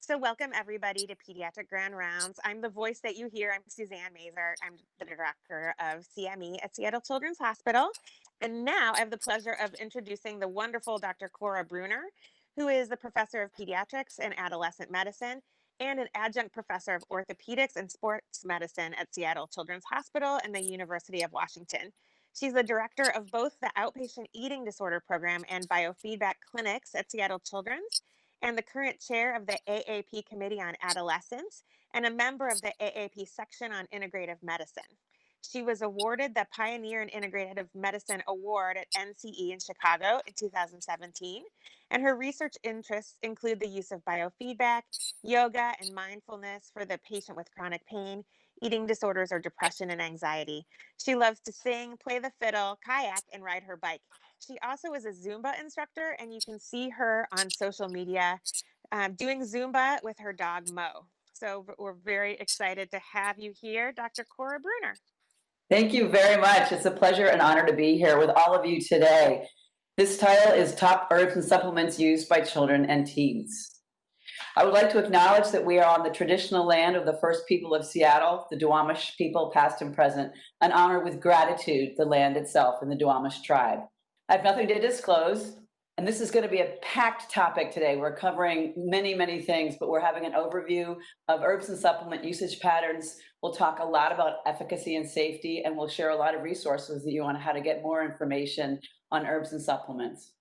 So, welcome everybody to Pediatric Grand Rounds. I'm the voice that you hear. I'm Suzanne Mazer. I'm the director of CME at Seattle Children's Hospital. And now I have the pleasure of introducing the wonderful Dr. Cora Bruner, who is the professor of pediatrics and adolescent medicine and an adjunct professor of orthopedics and sports medicine at Seattle Children's Hospital and the University of Washington. She's the director of both the outpatient eating disorder program and biofeedback clinics at Seattle Children's, and the current chair of the AAP Committee on Adolescents and a member of the AAP section on integrative medicine. She was awarded the Pioneer in Integrative Medicine Award at NCE in Chicago in 2017, and her research interests include the use of biofeedback, yoga, and mindfulness for the patient with chronic pain, eating disorders, or depression and anxiety. She loves to sing, play the fiddle, kayak, and ride her bike. She also is a Zumba instructor, and you can see her on social media doing Zumba with her dog, Mo. So we're very excited to have you here, Dr. Cora Bruner. Thank you very much. It's a pleasure and honor to be here with all of you today. This title is Top Herbs and Supplements Used by Children and Teens. I would like to acknowledge that we are on the traditional land of the first people of Seattle, the Duwamish people, past and present, and honor with gratitude the land itself and the Duwamish tribe. I have nothing to disclose, and this is going to be a packed topic today. We're covering many things, but we're having an overview of herbs and supplement usage patterns. We'll talk a lot about efficacy and safety, and we'll share a lot of resources with you on how to get more information on herbs and supplements.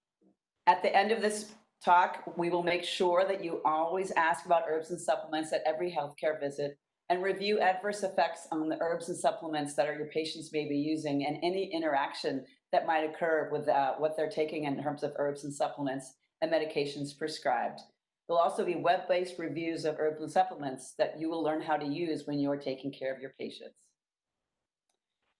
At the end of this talk, we will make sure that you always ask about herbs and supplements at every healthcare visit and review adverse effects on the herbs and supplements that your patients may be using and any interaction that might occur with what they're taking in terms of herbs and supplements and medications prescribed. There'll also be web-based reviews of herbs and supplements that you will learn how to use when you're taking care of your patients.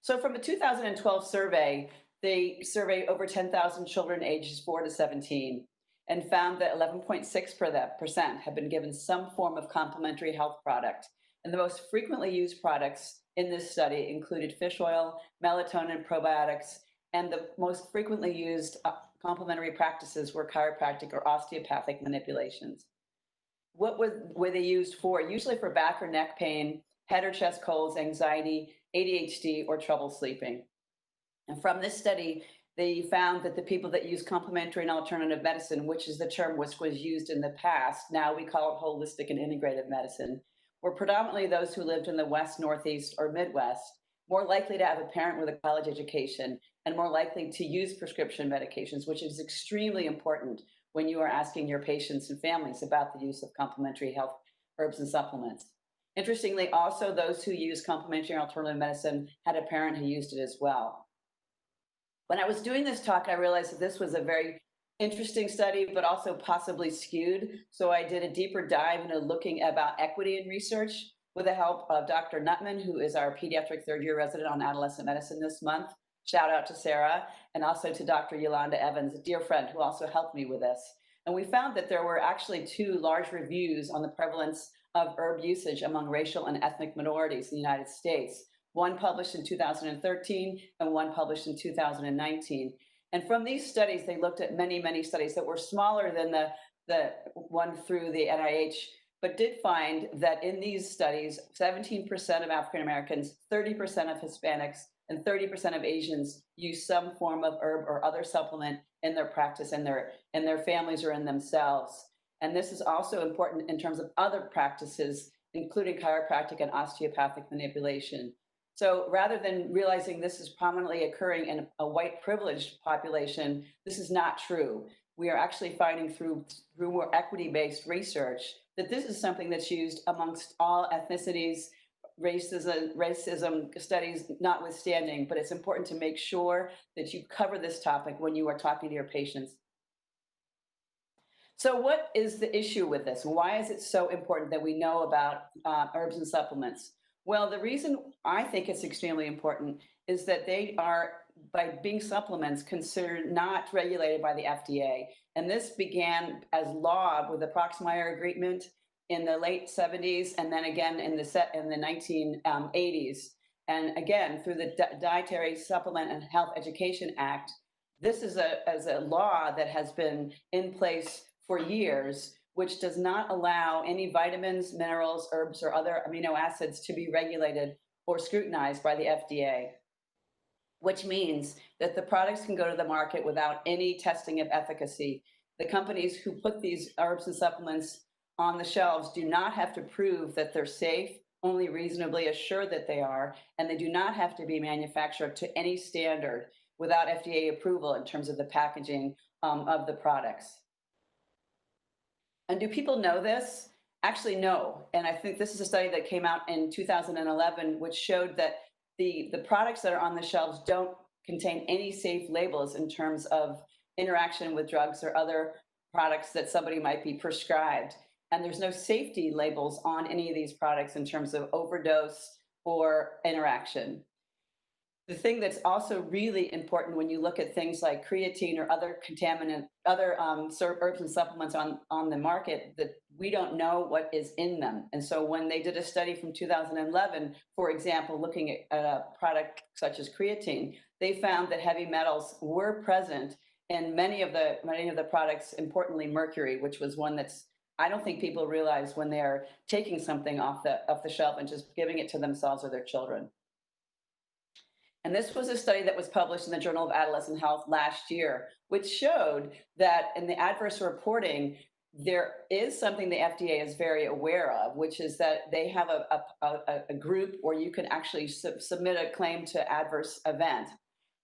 So from a 2012 survey, they surveyed over 10,000 children ages 4 to 17 and found that 11.6% have been given some form of complementary health product. And the most frequently used products in this study included fish oil, melatonin, probiotics, and the most frequently used complementary practices were chiropractic or osteopathic manipulations. What were they used for? Usually for back or neck pain, head or chest colds, anxiety, ADHD, or trouble sleeping. And from this study, they found that the people that use complementary and alternative medicine, which is the term which was used in the past, now we call it holistic and integrative medicine, were predominantly those who lived in the West, Northeast, or Midwest, more likely to have a parent with a college education, and more likely to use prescription medications, which is extremely important when you are asking your patients and families about the use of complementary health herbs and supplements. Interestingly, also those who use complementary and alternative medicine had a parent who used it as well. When I was doing this talk, I realized that this was a very interesting study, but also possibly skewed. So I did a deeper dive into looking about equity in research with the help of Dr. Nutman, who is our pediatric third-year resident on adolescent medicine this month. Shout out to Sarah, and also to Dr. Yolanda Evans, a dear friend who also helped me with this. And we found that there were actually 2 large reviews on the prevalence of herb usage among racial and ethnic minorities in the United States. One published in 2013 and one published in 2019. And from these studies, they looked at many studies that were smaller than the one through the NIH, but did find that in these studies, 17% of African Americans, 30% of Hispanics, and 30% of Asians use some form of herb or other supplement in their practice, in their families or in themselves. And this is also important in terms of other practices, including chiropractic and osteopathic manipulation. So rather than realizing this is prominently occurring in a white privileged population, this is not true. We are actually finding through more equity-based research that this is something that's used amongst all ethnicities, racism studies notwithstanding, but it's important to make sure that you cover this topic when you are talking to your patients. So what is the issue with this? Why is it so important that we know about herbs and supplements? Well, the reason I think it's extremely important is that they are, by being supplements, considered not regulated by the FDA. And this began as law with the Proxmire Agreement in the late 70s, and then again in the 1980s. And again, through the Dietary Supplement and Health Education Act, this is a law that has been in place for years, which does not allow any vitamins, minerals, herbs, or other amino acids to be regulated or scrutinized by the FDA, which means that the products can go to the market without any testing of efficacy. The companies who put these herbs and supplements on the shelves do not have to prove that they're safe, only reasonably assured that they are, and they do not have to be manufactured to any standard without FDA approval in terms of the packaging of the products. And do people know this? Actually, no. And I think this is a study that came out in 2011, which showed that the products that are on the shelves don't contain any safe labels in terms of interaction with drugs or other products that somebody might be prescribed. And there's no safety labels on any of these products in terms of overdose or interaction. The thing that's also really important when you look at things like creatine or other herbs and supplements on the market, that we don't know what is in them. And so when they did a study from 2011, for example, looking at a product such as creatine, they found that heavy metals were present in many of the products, importantly mercury, which was one that's, I don't think people realize when they're taking something off the shelf and just giving it to themselves or their children. And this was a study that was published in the Journal of Adolescent Health last year, which showed that in the adverse reporting, there is something the FDA is very aware of, which is that they have a group where you can actually submit a claim to adverse event.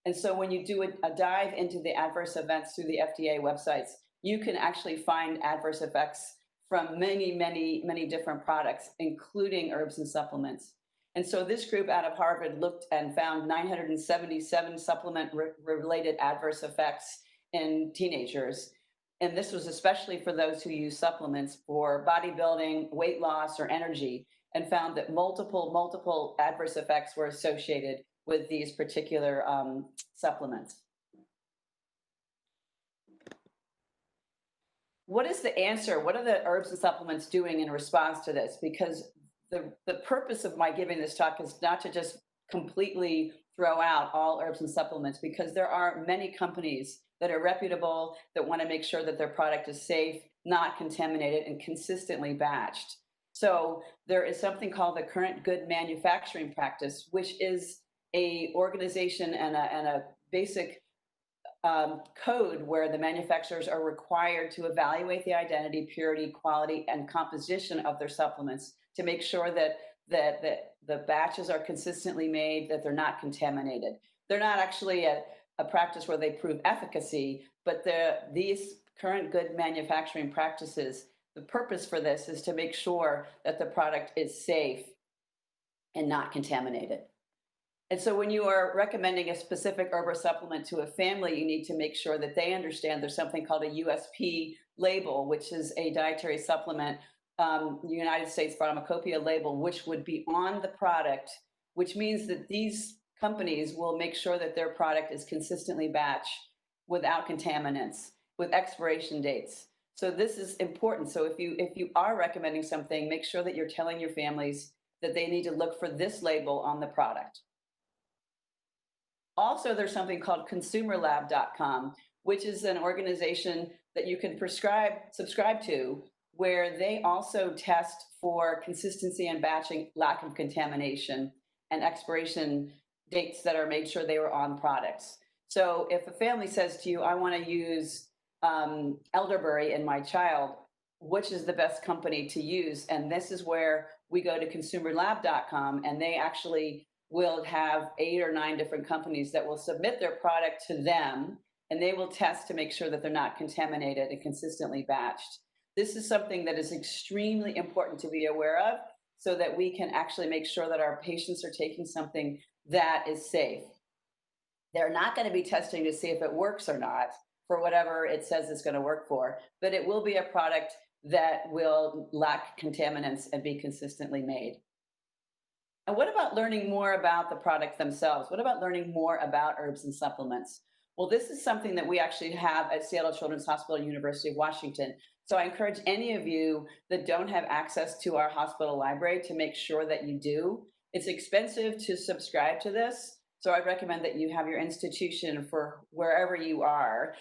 And so when you do a dive into the adverse events through the FDA websites, you can actually find adverse effects from many, many, many different products, including herbs and supplements. And so this group out of Harvard looked and found 977 supplement-related adverse effects in teenagers. And this was especially for those who use supplements for bodybuilding, weight loss, or energy, and found that multiple adverse effects were associated with these particular supplements. What is the answer? What are the herbs and supplements doing in response to this? Because the purpose of my giving this talk is not to just completely throw out all herbs and supplements, because there are many companies that are reputable that want to make sure that their product is safe, not contaminated, and consistently batched. So there is something called the Current Good Manufacturing Practice, which is a organization and a basic code where the manufacturers are required to evaluate the identity, purity, quality, and composition of their supplements to make sure that the batches are consistently made, that they're not contaminated. They're not actually a practice where they prove efficacy, but these current good manufacturing practices, the purpose for this is to make sure that the product is safe and not contaminated. And so when you are recommending a specific herb or supplement to a family, you need to make sure that they understand there's something called a USP label, which is a dietary supplement, United States Pharmacopoeia label, which would be on the product, which means that these companies will make sure that their product is consistently batched without contaminants, with expiration dates. So this is important. So if you are recommending something, make sure that you're telling your families that they need to look for this label on the product. Also, there's something called consumerlab.com, which is an organization that you can subscribe to, where they also test for consistency and batching, lack of contamination, and expiration dates that are made sure they were on products. So if a family says to you, I want to use elderberry in my child, which is the best company to use? And this is where we go to consumerlab.com, and they actually will have 8 or 9 different companies that will submit their product to them, and they will test to make sure that they're not contaminated and consistently batched. This is something that is extremely important to be aware of, so that we can actually make sure that our patients are taking something that is safe. They're not going to be testing to see if it works or not for whatever it says it's going to work for, but it will be a product that will lack contaminants and be consistently made. And what about learning more about the product themselves? What about learning more about herbs and supplements? Well, this is something that we actually have at Seattle Children's Hospital, University of Washington. So I encourage any of you that don't have access to our hospital library to make sure that you do. It's expensive to subscribe to this, So I recommend that you have your institution for wherever you are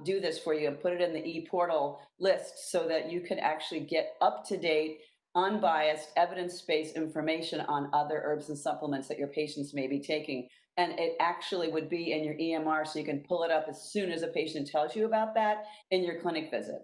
do this for you and put it in the e-portal list so that you can actually get up-to-date, unbiased, evidence-based information on other herbs and supplements that your patients may be taking. And it actually would be in your EMR, so you can pull it up as soon as a patient tells you about that in your clinic visit.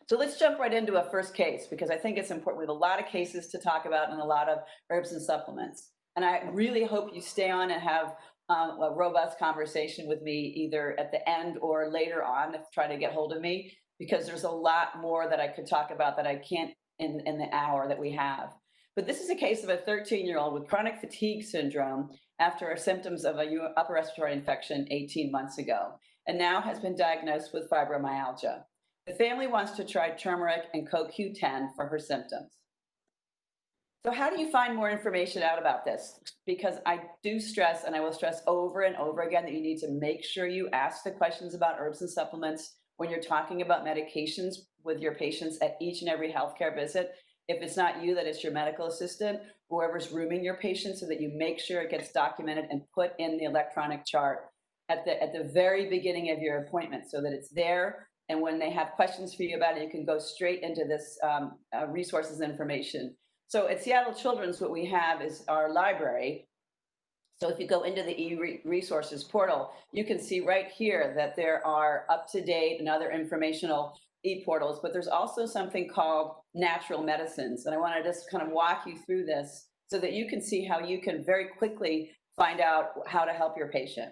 So let's jump right into a first case, because I think it's important. We have a lot of cases to talk about and a lot of herbs and supplements. And I really hope you stay on and have a robust conversation with me either at the end or later on if try to get hold of me, because there's a lot more that I could talk about that I can't in the hour that we have. But this is a case of a 13-year-old with chronic fatigue syndrome after symptoms of a upper respiratory infection 18 months ago, and now has been diagnosed with fibromyalgia. The family wants to try turmeric and CoQ10 for her symptoms. So how do you find more information out about this? Because I do stress, and I will stress over and over again, that you need to make sure you ask the questions about herbs and supplements when you're talking about medications with your patients at each and every healthcare visit. If it's not you, that it's your medical assistant, whoever's rooming your patient, so that you make sure it gets documented and put in the electronic chart at the very beginning of your appointment, so that it's there. And when they have questions for you about it, you can go straight into this resources information. So at Seattle Children's, what we have is our library. So if you go into the e-resources portal, you can see right here that there are up-to-date and other informational e-portals, but there's also something called natural medicines. And I want to just kind of walk you through this so that you can see how you can very quickly find out how to help your patient.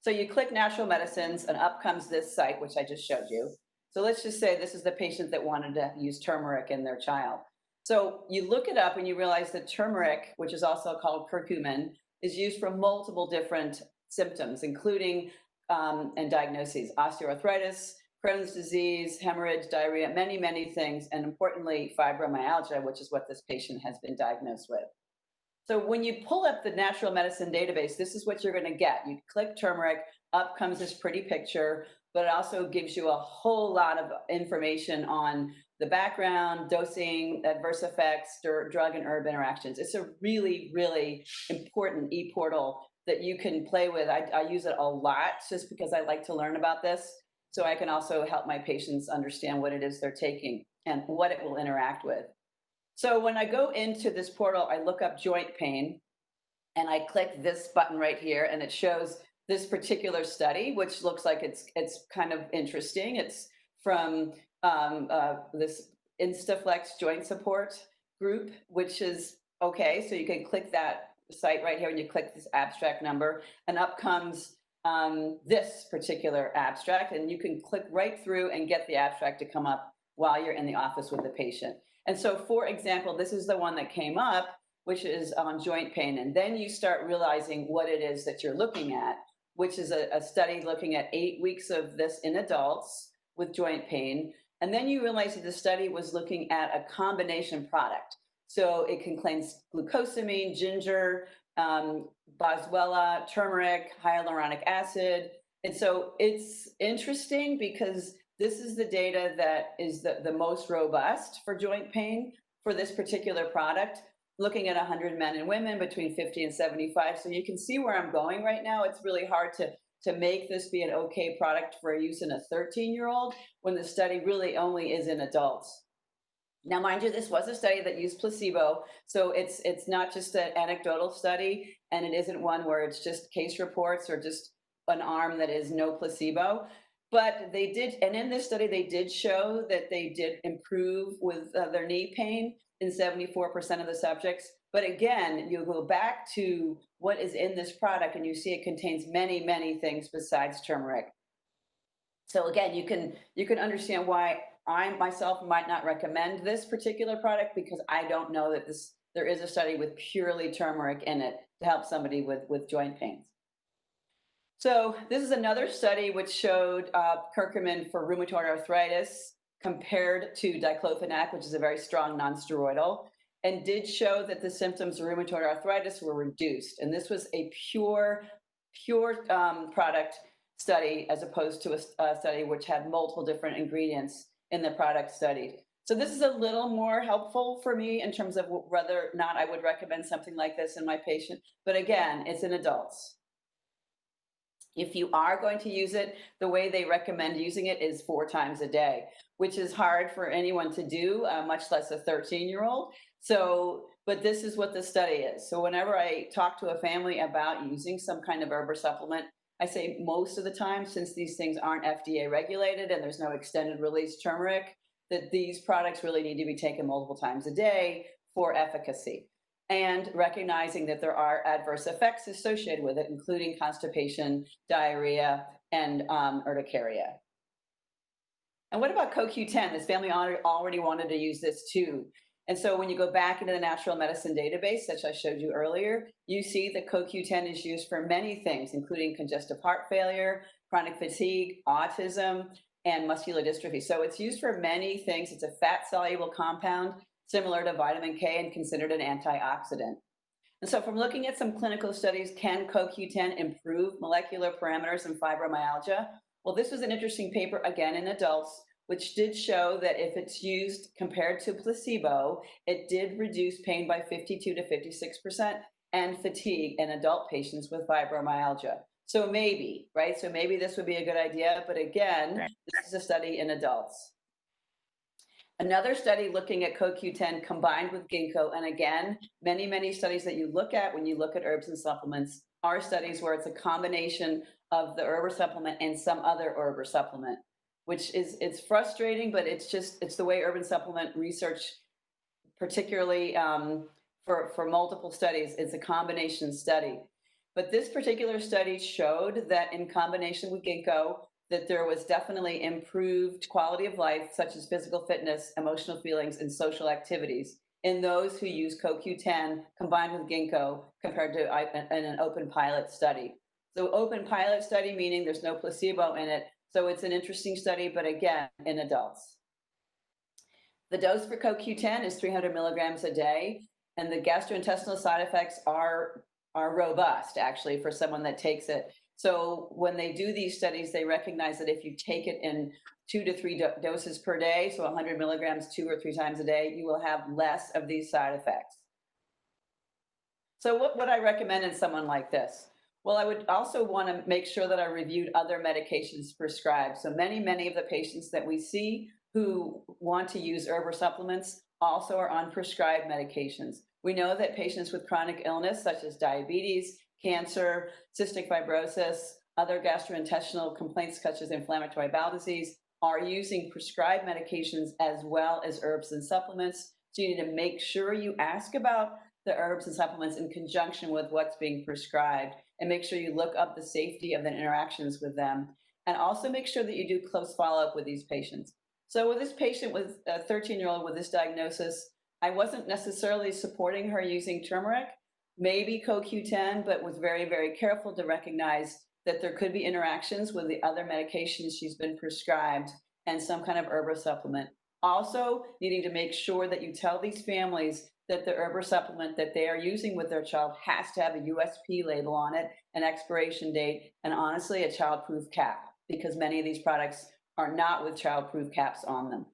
So you click natural medicines and up comes this site, which I just showed you. So let's just say this is the patient that wanted to use turmeric in their child. So you look it up and you realize that turmeric, which is also called curcumin, is used for multiple different symptoms, including and diagnoses: osteoarthritis, Crohn's disease, hemorrhage, diarrhea, many, many things, and importantly, fibromyalgia, which is what this patient has been diagnosed with. So when you pull up the natural medicine database, this is what you're going to get. You click turmeric, up comes this pretty picture, but it also gives you a whole lot of information on the background, dosing, adverse effects, drug and herb interactions. It's a really, really important e-portal that you can play with. I use it a lot just because I like to learn about this, so I can also help my patients understand what it is they're taking and what it will interact with. So when I go into this portal, I look up joint pain and I click this button right here, and it shows this particular study, which looks like it's kind of interesting. It's from this Instaflex joint support group, which is okay. So you can click that site right here and you click this abstract number, and up comes this particular abstract, and you can click right through and get the abstract to come up while you're in the office with the patient. And so, for example, this is the one that came up, which is on joint pain. And then you start realizing what it is that you're looking at, which is a study looking at 8 weeks of this in adults with joint pain. And then you realize that the study was looking at a combination product. So it contains glucosamine, ginger, boswellia, turmeric, hyaluronic acid. And so it's interesting because this is the data that is the most robust for joint pain for this particular product, looking at 100 men and women between 50 and 75. So you can see where I'm going right now. It's really hard to make this be an okay product for use in a 13-year-old when the study really only is in adults. Now, mind you, this was a study that used placebo, so it's not just an anecdotal study, and it isn't one where it's just case reports or just an arm that is no placebo. But they did, and in this study, they did show that they did improve with their knee pain in 74% of the subjects. But again, you go back to what is in this product, and you see it contains many, many things besides turmeric. So again, you can understand why I myself might not recommend this particular product, because I don't know that there is a study with purely turmeric in it to help somebody with joint pains. So this is another study which showed curcumin for rheumatoid arthritis compared to diclofenac, which is a very strong nonsteroidal, and did show that the symptoms of rheumatoid arthritis were reduced. And this was a pure product study, as opposed to a study which had multiple different ingredients in the product studied. So this is a little more helpful for me in terms of whether or not I would recommend something like this in my patient. But again, it's in adults. If you are going to use it, the way they recommend using it is 4 times a day, which is hard for anyone to do, much less a 13-year-old. So, but this is what the study is. So whenever I talk to a family about using some kind of herb or supplement, I say most of the time, since these things aren't FDA regulated and there's no extended release turmeric, that these products really need to be taken multiple times a day for efficacy. And recognizing that there are adverse effects associated with it, including constipation, diarrhea, and urticaria. And what about CoQ10? This family already wanted to use this too. And so when you go back into the natural medicine database, which I showed you earlier, you see that CoQ10 is used for many things, including congestive heart failure, chronic fatigue, autism, and muscular dystrophy. So it's used for many things. It's a fat-soluble compound, similar to vitamin K and considered an antioxidant. And so from looking at some clinical studies, can CoQ10 improve molecular parameters in fibromyalgia? Well, this was an interesting paper, again, in adults, which did show that if it's used compared to placebo, it did reduce pain by 52 to 56% and fatigue in adult patients with fibromyalgia. So maybe, right? So maybe this would be a good idea. But again, Right. this is a study in adults. Another study looking at CoQ10 combined with ginkgo, and again, many studies that you look at when you look at herbs and supplements are studies where it's a combination of the herb or supplement and some other herb or supplement, which is, it's frustrating, but it's the way herb and supplement research, particularly for multiple studies, it's a combination study. But this particular study showed that in combination with ginkgo, that there was definitely improved quality of life, such as physical fitness, emotional feelings, and social activities in those who use CoQ10 combined with ginkgo compared to in an open pilot study. So open pilot study, meaning there's no placebo in it. So it's an interesting study, but again, in adults. The dose for CoQ10 is 300 milligrams a day, and the gastrointestinal side effects are robust, actually, for someone that takes it. So when they do these studies, they recognize that if you take it in 2 to 3 doses per day, so 100 milligrams 2 or 3 times a day, you will have less of these side effects. So what would I recommend in someone like this? Well, I would also want to make sure that I reviewed other medications prescribed. So many of the patients that we see who want to use herb or supplements also are on prescribed medications. We know that patients with chronic illness, such as diabetes, cancer, cystic fibrosis, other gastrointestinal complaints such as inflammatory bowel disease, are using prescribed medications as well as herbs and supplements. So you need to make sure you ask about the herbs and supplements in conjunction with what's being prescribed, and make sure you look up the safety of the interactions with them, and also make sure that you do close follow-up with these patients. So with this patient, with a 13-year-old with this diagnosis, I wasn't necessarily supporting her using turmeric, maybe CoQ10, but was very careful to recognize that there could be interactions with the other medications she's been prescribed and some kind of herb or supplement. Also, needing to make sure that you tell these families that the herb or supplement that they are using with their child has to have a USP label on it, an expiration date, and honestly, a child-proof cap, because many of these products are not with child-proof caps on them.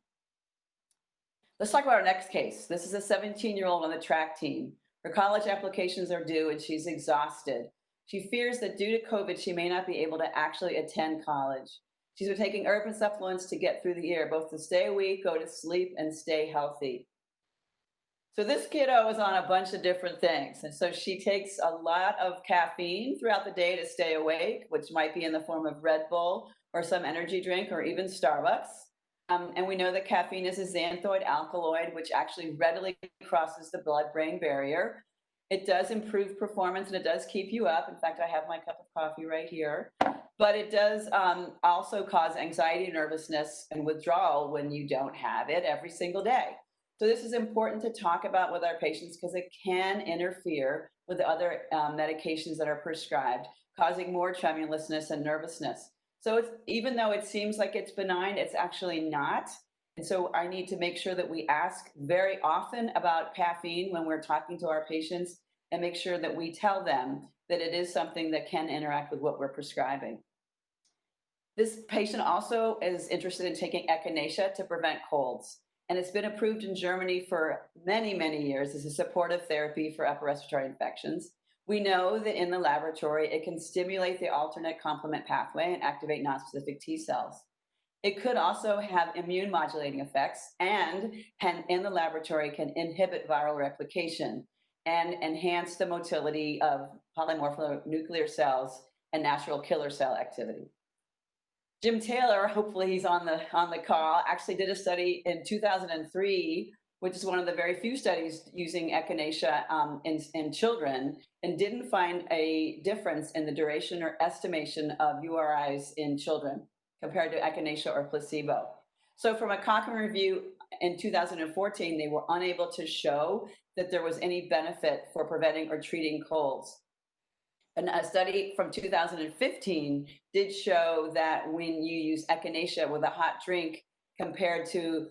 Let's talk about our next case. This is a 17-year-old on the track team. Her college applications are due and she's exhausted. She fears that due to COVID, she may not be able to actually attend college. She's been taking herb and supplements to get through the year, both to stay awake, go to sleep, and stay healthy. So this kiddo is on a bunch of different things. And so she takes a lot of caffeine throughout the day to stay awake, which might be in the form of Red Bull or some energy drink or even Starbucks. And we know that caffeine is a xanthoid alkaloid, which actually readily crosses the blood-brain barrier. It does improve performance and it does keep you up. In fact, I have my cup of coffee right here. But it does also cause anxiety, nervousness, and withdrawal when you don't have it every single day. So this is important to talk about with our patients because it can interfere with the other medications that are prescribed, causing more tremulousness and nervousness. So it's, even though it seems like it's benign, it's actually not. And so I need to make sure that we ask very often about caffeine when we're talking to our patients and make sure that we tell them that it is something that can interact with what we're prescribing. This patient also is interested in taking echinacea to prevent colds. and it's been approved in Germany for many, many years as a supportive therapy for upper respiratory infections. We know that in the laboratory, it can stimulate the alternate complement pathway and activate nonspecific T cells. It could also have immune modulating effects and can, in the laboratory, can inhibit viral replication and enhance the motility of polymorphonuclear cells and natural killer cell activity. Jim Taylor, hopefully he's on the call, actually did a study in 2003, which is one of the very few studies using echinacea in children, and didn't find a difference in the duration or estimation of URIs in children compared to echinacea or placebo. So from a Cochrane review in 2014, they were unable to show that there was any benefit for preventing or treating colds. And a study from 2015 did show that when you use echinacea with a hot drink compared to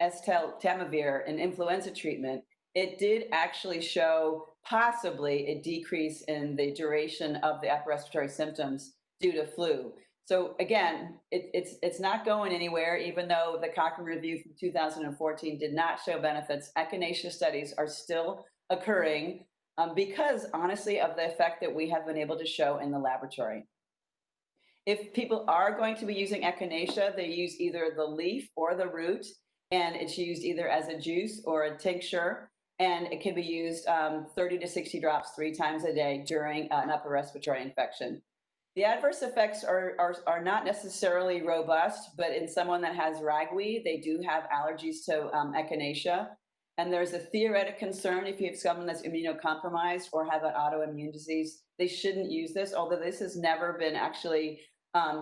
esteltamivir in influenza treatment, it did actually show possibly a decrease in the duration of the upper respiratory symptoms due to flu. So again, it's not going anywhere, even though the Cochrane review from 2014 did not show benefits. Echinacea studies are still occurring because, honestly, of the effect that we have been able to show in the laboratory. If people are going to be using echinacea, they use either the leaf or the root, and it's used either as a juice or a tincture, and it can be used 30 to 60 drops 3 times a day during an upper respiratory infection. The adverse effects are not necessarily robust, but in someone that has ragweed, they do have allergies to echinacea. And there's a theoretic concern if you have someone that's immunocompromised or have an autoimmune disease, they shouldn't use this, although this has never been actually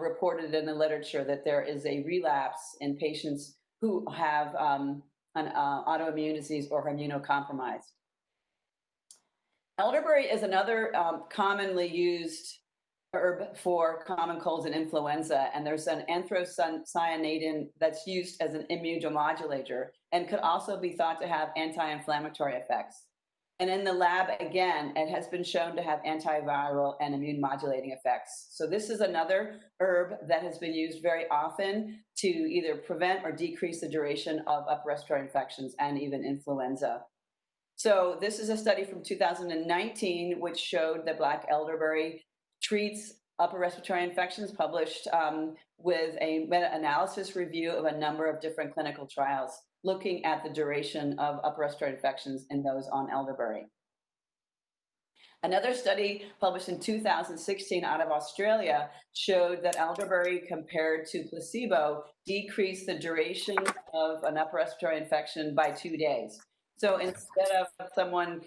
reported in the literature that there is a relapse in patients who have an autoimmune disease or immunocompromised. Elderberry is another commonly used herb for common colds and influenza, and there's an anthocyanidin that's used as an immunomodulator and could also be thought to have anti-inflammatory effects. And in the lab, again, it has been shown to have antiviral and immune modulating effects. So this is another herb that has been used very often to either prevent or decrease the duration of upper respiratory infections and even influenza. So this is a study from 2019, which showed that black elderberry treats upper respiratory infections, published with a meta-analysis review of a number of different clinical trials, looking at the duration of upper respiratory infections in those on elderberry. Another study published in 2016 out of Australia showed that elderberry compared to placebo decreased the duration of an upper respiratory infection by 2 days. So instead of someone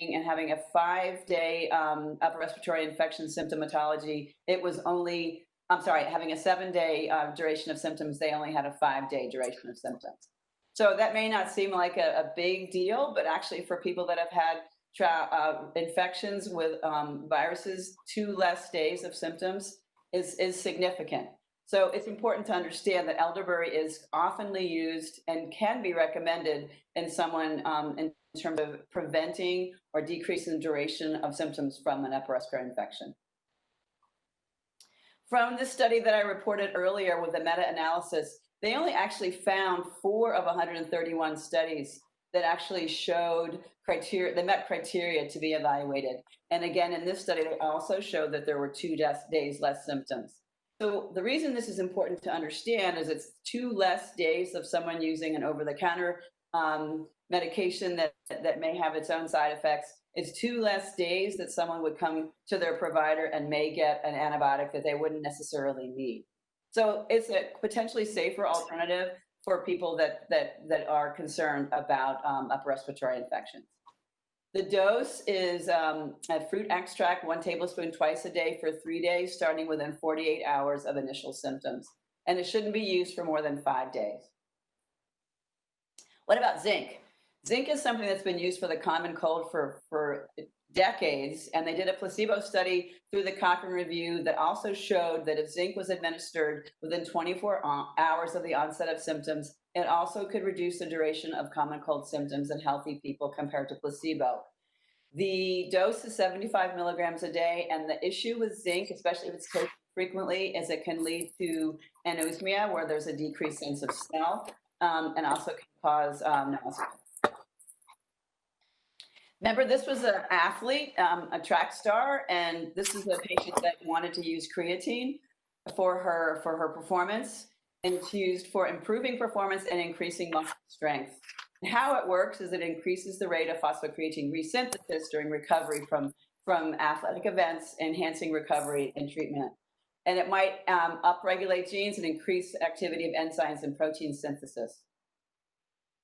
and having a 5-day upper respiratory infection symptomatology, it was only, having a 7-day duration of symptoms, they only had a 5-day duration of symptoms. So that may not seem like a big deal, but actually for people that have had infections with viruses, 2 less days of symptoms is significant. So it's important to understand that elderberry is oftenly used and can be recommended in someone in terms of preventing or decreasing the duration of symptoms from an upper respiratory infection. From the study that I reported earlier with the meta-analysis, they only actually found 4 of 131 studies that actually showed criteria, they met criteria to be evaluated. And again, in this study, they also showed that there were 2 days less symptoms. So the reason this is important to understand is it's 2 less days of someone using an over-the-counter medication that may have its own side effects. It's 2 less days that someone would come to their provider and may get an antibiotic that they wouldn't necessarily need. So it's a potentially safer alternative for people that are concerned about upper respiratory infections. The dose is a fruit extract, 1 tablespoon twice a day for 3 days, starting within 48 hours of initial symptoms. And it shouldn't be used for more than 5 days. What about zinc? Zinc is something that's been used for the common cold for decades, and they did a placebo study through the Cochrane review that also showed that if zinc was administered within 24 hours of the onset of symptoms, it also could reduce the duration of common cold symptoms in healthy people compared to placebo. The dose is 75 milligrams a day, and the issue with zinc, especially if it's taken frequently, is it can lead to anosmia, where there's a decreased sense of smell. and also can cause nausea. Remember, this was an athlete, a track star, and this is a patient that wanted to use creatine for her performance, and it's used for improving performance and increasing muscle strength. And how it works is it increases the rate of phosphocreatine resynthesis during recovery from athletic events, enhancing recovery and treatment. And it might upregulate genes and increase activity of enzymes and protein synthesis.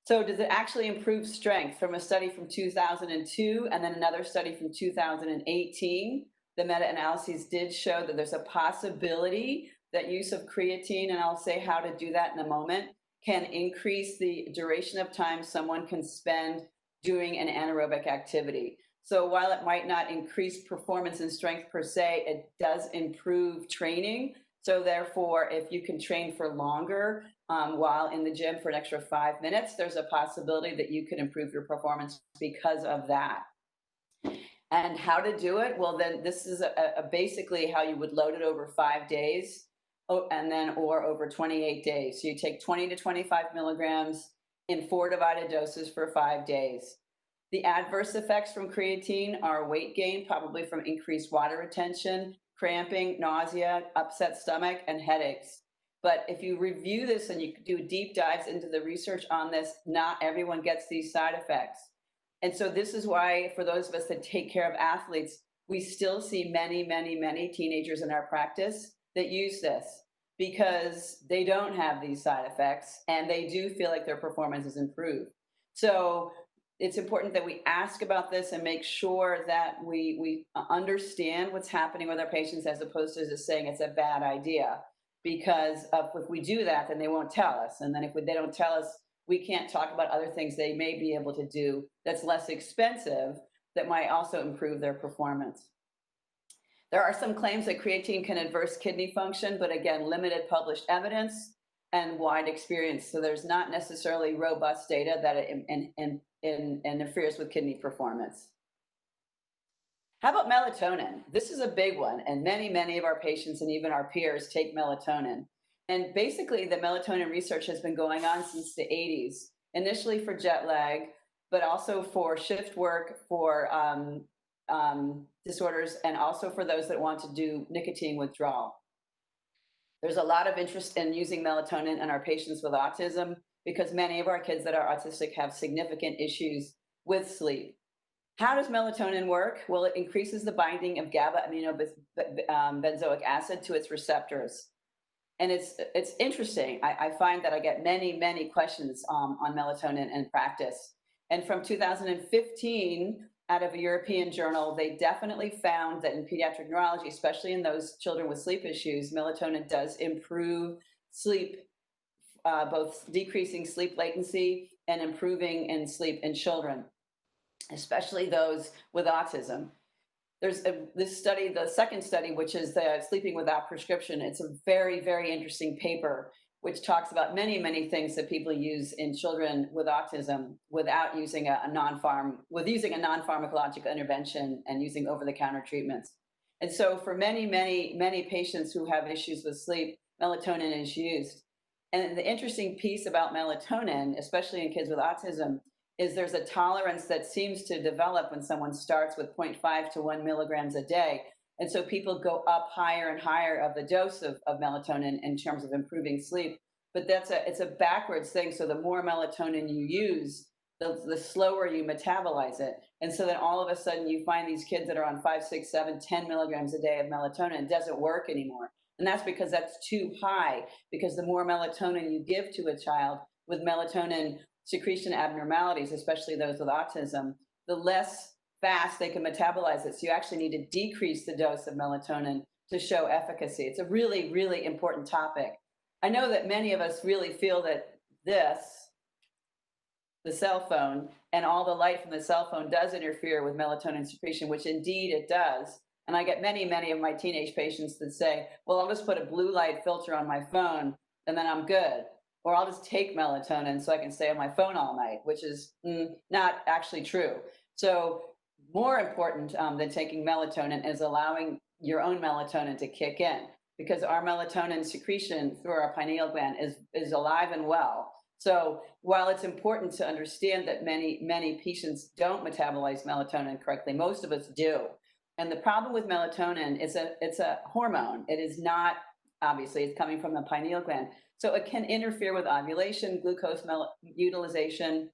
So does it actually improve strength? From a study from 2002 and then another study from 2018, the meta-analyses did show that there's a possibility that use of creatine, and I'll say how to do that in a moment, can increase the duration of time someone can spend doing an anaerobic activity. So while it might not increase performance and strength per se, it does improve training. So therefore, if you can train for longer while in the gym for an extra 5 minutes, there's a possibility that you can improve your performance because of that. And how to do it? Well, then this is basically how you would load it over 5 days, or over 28 days. So you take 20 to 25 milligrams in 4 divided doses for 5 days. The adverse effects from creatine are weight gain, probably from increased water retention, cramping, nausea, upset stomach, and headaches. But if you review this and you do deep dives into the research on this, not everyone gets these side effects. And so this is why, for those of us that take care of athletes, we still see many, many, many teenagers in our practice that use this because they don't have these side effects and they do feel like their performance is improved. So it's important that we ask about this and make sure that we understand what's happening with our patients as opposed to just saying it's a bad idea. Because if we do that, then they won't tell us. And then if they don't tell us, we can't talk about other things they may be able to do that's less expensive that might also improve their performance. There are some claims that creatine can adverse kidney function, but again, limited published evidence and wide experience. So there's not necessarily robust data that it interferes with kidney performance. How about melatonin? This is a big one, and many, many of our patients and even our peers take melatonin. And basically, the melatonin research has been going on since the 80s, initially for jet lag, but also for shift work, for disorders, and also for those that want to do nicotine withdrawal. There's a lot of interest in using melatonin in our patients with autism because many of our kids that are autistic have significant issues with sleep. How does melatonin work? Well, it increases the binding of GABA aminobenzoic acid to its receptors. And it's interesting. I find that I get many, many questions on melatonin in practice. And from 2015, out of a European journal, they definitely found that in pediatric neurology, especially in those children with sleep issues, melatonin does improve sleep, both decreasing sleep latency and improving in sleep in children, especially those with autism. There's this study, the second study, which is the sleeping without prescription. It's a very, very interesting paper, which talks about many, many things that people use in children with autism without using using a non-pharmacological intervention and using over-the-counter treatments. And so for many, many, many patients who have issues with sleep, melatonin is used. And the interesting piece about melatonin, especially in kids with autism, is there's a tolerance that seems to develop when someone starts with 0.5 to 1 milligrams a day. And so people go up higher and higher of the dose of melatonin in terms of improving sleep. But it's a backwards thing. So the more melatonin you use, the slower you metabolize it. And so then all of a sudden you find these kids that are on 5, 6, 7, 10 milligrams a day of melatonin. It doesn't work anymore. And that's because that's too high, because the more melatonin you give to a child with melatonin secretion abnormalities, especially those with autism, the less fast they can metabolize it. So you actually need to decrease the dose of melatonin to show efficacy. It's a really, really important topic. I know that many of us really feel that the cell phone, and all the light from the cell phone does interfere with melatonin secretion, which indeed it does. And I get many, many of my teenage patients that say, well, I'll just put a blue light filter on my phone and then I'm good. Or I'll just take melatonin so I can stay on my phone all night, which is not actually true. So more important than taking melatonin is allowing your own melatonin to kick in, because our melatonin secretion through our pineal gland is alive and well. So while it's important to understand that many patients don't metabolize melatonin correctly, most of us do. And the problem with melatonin is it's a hormone. It is not, obviously, it's coming from the pineal gland. So it can interfere with ovulation, glucose utilization,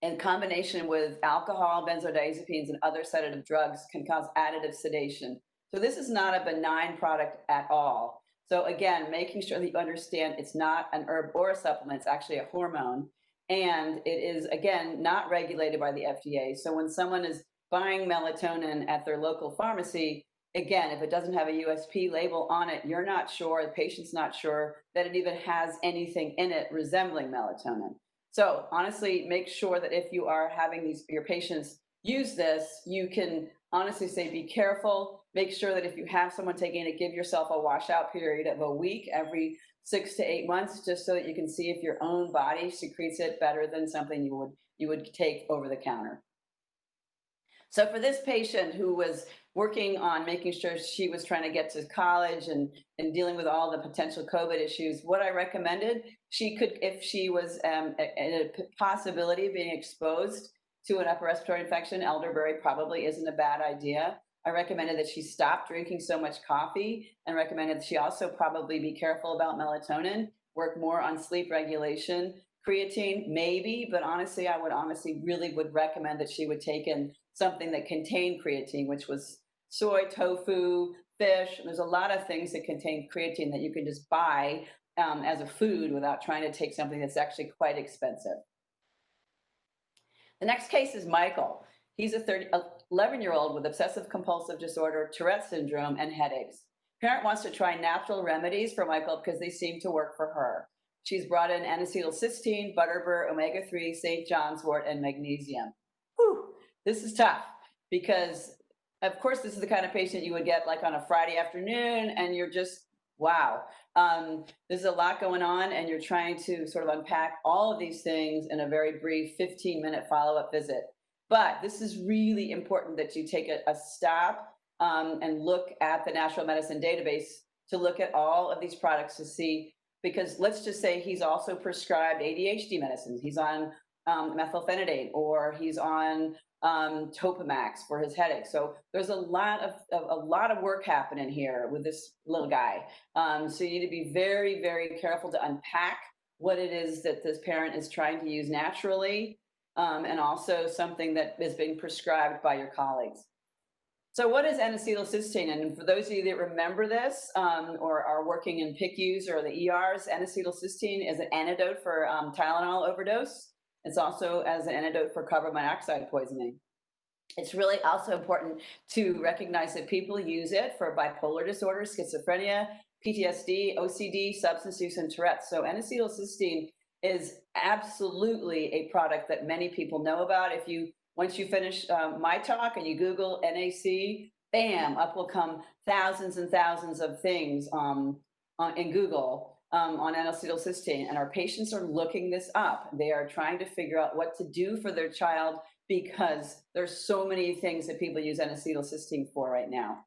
in combination with alcohol, benzodiazepines, and other sedative drugs can cause additive sedation. So this is not a benign product at all. So again, making sure that you understand it's not an herb or a supplement, it's actually a hormone. And it is, again, not regulated by the FDA. So when someone is buying melatonin at their local pharmacy, again, if it doesn't have a USP label on it, you're not sure, the patient's not sure that it even has anything in it resembling melatonin. So honestly, make sure that if you are having your patients use this, you can honestly say, be careful. Make sure that if you have someone taking it, give yourself a washout period of a week every 6 to 8 months, just so that you can see if your own body secretes it better than something you would take over the counter. So for this patient who was working on making sure she was trying to get to college and dealing with all the potential COVID issues, what I recommended, she could, if she was a possibility of being exposed to an upper respiratory infection, elderberry probably isn't a bad idea. I recommended that she stop drinking so much coffee, and recommended that she also probably be careful about melatonin, work more on sleep regulation. Creatine, maybe, but honestly, I would really would recommend that she would take in something that contained creatine, which was soy, tofu, fish. There's a lot of things that contain creatine that you can just buy as a food without trying to take something that's actually quite expensive. The next case is Michael. He's a 11-year-old with obsessive compulsive disorder, Tourette syndrome, and headaches. Parent wants to try natural remedies for Michael because they seem to work for her. She's brought in N-acetylcysteine, butterbur, omega-3, St. John's wort, and magnesium. Whew, this is tough because, of course, this is the kind of patient you would get like on a Friday afternoon, and you're just, wow. There's a lot going on, and you're trying to sort of unpack all of these things in a very brief 15-minute follow-up visit. But this is really important that you take a stop and look at the National Medicine Database to look at all of these products to see, because let's just say he's also prescribed ADHD medicines. He's on methylphenidate, or he's on Topamax for his headache. So there's a lot of work happening here with this little guy. So you need to be very, very careful to unpack what it is that this parent is trying to use naturally, and also something that is being prescribed by your colleagues. So what is N-acetylcysteine? And for those of you that remember this or are working in PICUs or the ERs, N-acetylcysteine is an antidote for Tylenol overdose. It's also as an antidote for carbon monoxide poisoning. It's really also important to recognize that people use it for bipolar disorder, schizophrenia, PTSD, OCD, substance use, and Tourette's. So N-acetylcysteine is absolutely a product that many people know about. Once you finish my talk and you Google NAC, bam, up will come thousands and thousands of things in Google on N-acetylcysteine. And our patients are looking this up. They are trying to figure out what to do for their child because there's so many things that people use N-acetylcysteine for right now.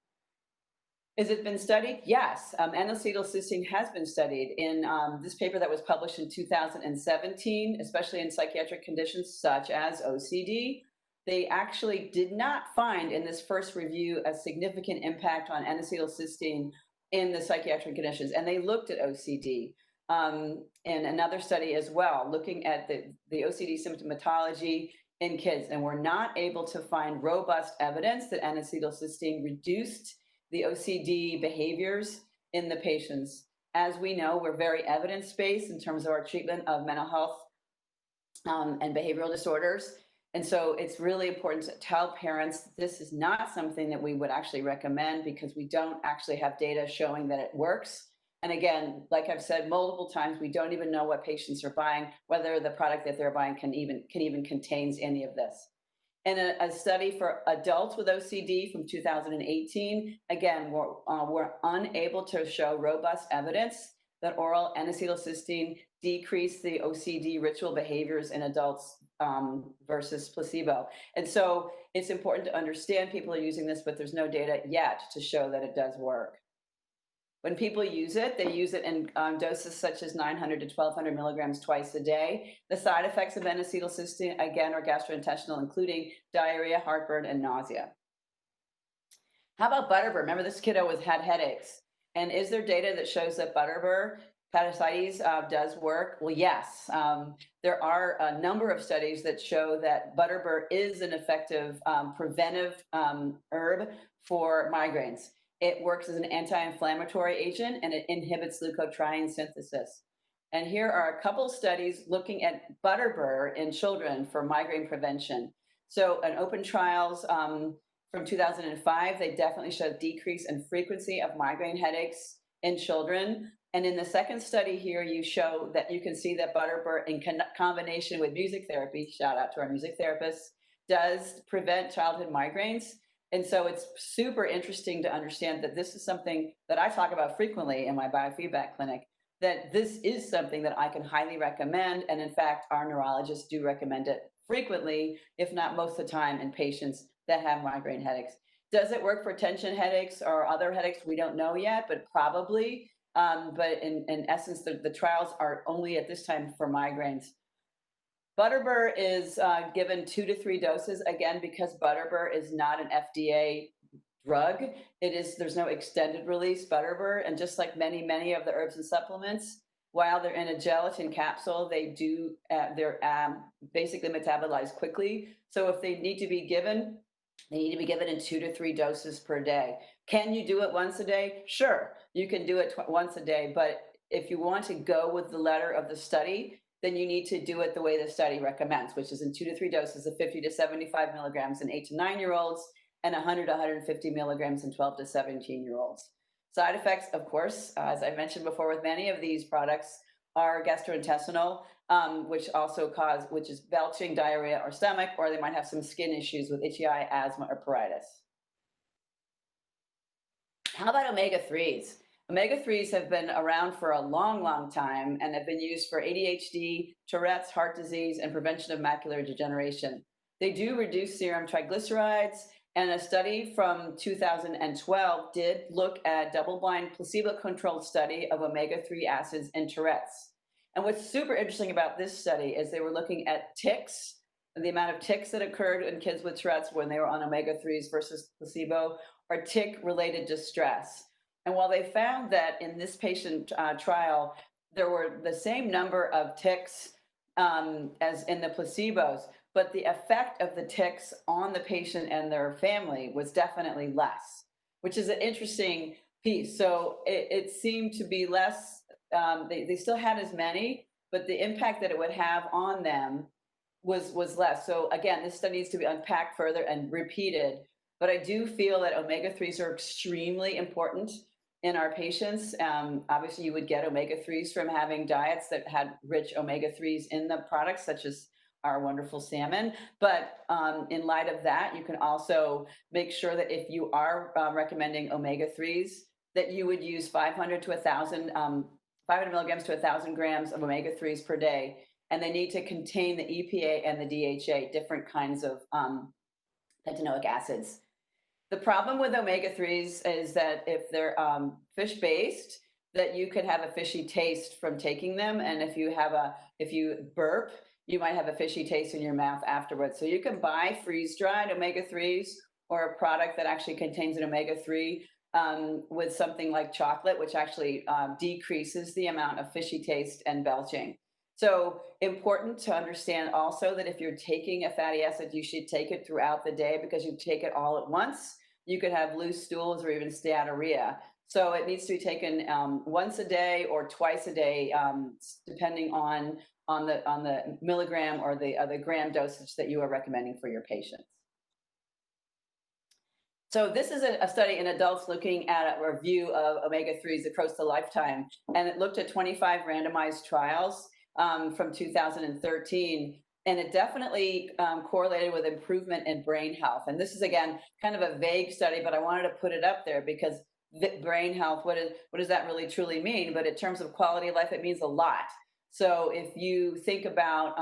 Has it been studied? Yes. N-acetylcysteine has been studied in this paper that was published in 2017, especially in psychiatric conditions such as OCD. They actually did not find in this first review a significant impact on N-acetylcysteine in the psychiatric conditions. And they looked at OCD in another study as well, looking at the OCD symptomatology in kids. And we're not able to find robust evidence that N-acetylcysteine reduced the OCD behaviors in the patients. As we know, we're very evidence-based in terms of our treatment of mental health and behavioral disorders. And so it's really important to tell parents this is not something that we would actually recommend because we don't actually have data showing that it works. And again, like I've said multiple times, we don't even know what patients are buying, whether the product that they're buying can even contains any of this. And a study for adults with OCD from 2018, again, we're unable to show robust evidence that oral N-acetylcysteine decreased the OCD ritual behaviors in adults versus placebo. And so it's important to understand people are using this, but there's no data yet to show that it does work. When people use it, they use it in doses such as 900 to 1200 milligrams twice a day. The side effects of N-acetylcysteine, again, are gastrointestinal, including diarrhea, heartburn, and nausea. How about Butterbur? Remember, this kiddo had headaches. And is there data that shows that Butterbur, hepatitis, does work? Well, yes. There are a number of studies that show that Butterbur is an effective preventive herb for migraines. It works as an anti-inflammatory agent, and it inhibits leukotriene synthesis. And here are a couple studies looking at Butterbur in children for migraine prevention. So in open trials from 2005, they definitely showed decrease in frequency of migraine headaches in children. And in the second study here, you show that you can see that Butterbur in combination with music therapy, shout out to our music therapists, does prevent childhood migraines. And so it's super interesting to understand that this is something that I talk about frequently in my biofeedback clinic, that this is something that I can highly recommend. And in fact, our neurologists do recommend it frequently, if not most of the time, in patients that have migraine headaches. Does it work for tension headaches or other headaches? We don't know yet, but probably. But in essence, the trials are only at this time for migraines. Butterbur is given 2 to 3 doses, again, because Butterbur is not an FDA drug. There's no extended release Butterbur, and just like many of the herbs and supplements, while they're in a gelatin capsule, they're basically metabolized quickly. So if they need to be given, they need to be given in 2 to 3 doses per day. Can you do it once a day? Sure, you can do it once a day, but if you want to go with the letter of the study, then you need to do it the way the study recommends, which is in 2 to 3 doses of 50 to 75 milligrams in 8 to 9-year-olds and 100 to 150 milligrams in 12 to 17-year-olds. Side effects, of course, as I mentioned before with many of these products, are gastrointestinal, which is belching, diarrhea, or stomach, or they might have some skin issues with itchy eye, asthma, or pruritus. How about omega-3s? Omega-3s have been around for a long time and have been used for ADHD, Tourette's, heart disease, and prevention of macular degeneration. They do reduce serum triglycerides, and a study from 2012 did look at double-blind placebo-controlled study of omega-3 acids in Tourette's. And what's super interesting about this study is they were looking at tics, the amount of tics that occurred in kids with Tourette's when they were on omega-3s versus placebo, or tic-related distress. And while they found that in this patient trial, there were the same number of tics as in the placebos, but the effect of the tics on the patient and their family was definitely less, which is an interesting piece. So it seemed to be less, they still had as many, but the impact that it would have on them was less. So again, this study needs to be unpacked further and repeated, but I do feel that omega-3s are extremely important in our patients. Obviously, you would get omega-3s from having diets that had rich omega-3s in the products, such as our wonderful salmon. But in light of that, you can also make sure that if you are recommending omega-3s, that you would use 500 to 1,000, 500 milligrams to 1,000 grams of omega-3s per day. And they need to contain the EPA and the DHA, different kinds of pentanoic acids. The problem with omega-3s is that if they're fish-based, that you could have a fishy taste from taking them. And if you burp, you might have a fishy taste in your mouth afterwards. So you can buy freeze-dried omega-3s or a product that actually contains an omega-3 with something like chocolate, which actually decreases the amount of fishy taste and belching. So important to understand also that if you're taking a fatty acid, you should take it throughout the day, because you take it all at once, you could have loose stools or even steatorrhea. So it needs to be taken once a day or twice a day, depending on the milligram or the gram dosage that you are recommending for your patients. So this is a study in adults looking at a review of omega-3s across the lifetime, and it looked at 25 randomized trials from 2013, and it definitely correlated with improvement in brain health. And this is, again, kind of a vague study, but I wanted to put it up there because brain health, what does that really truly mean? But in terms of quality of life, it means a lot. So if you think about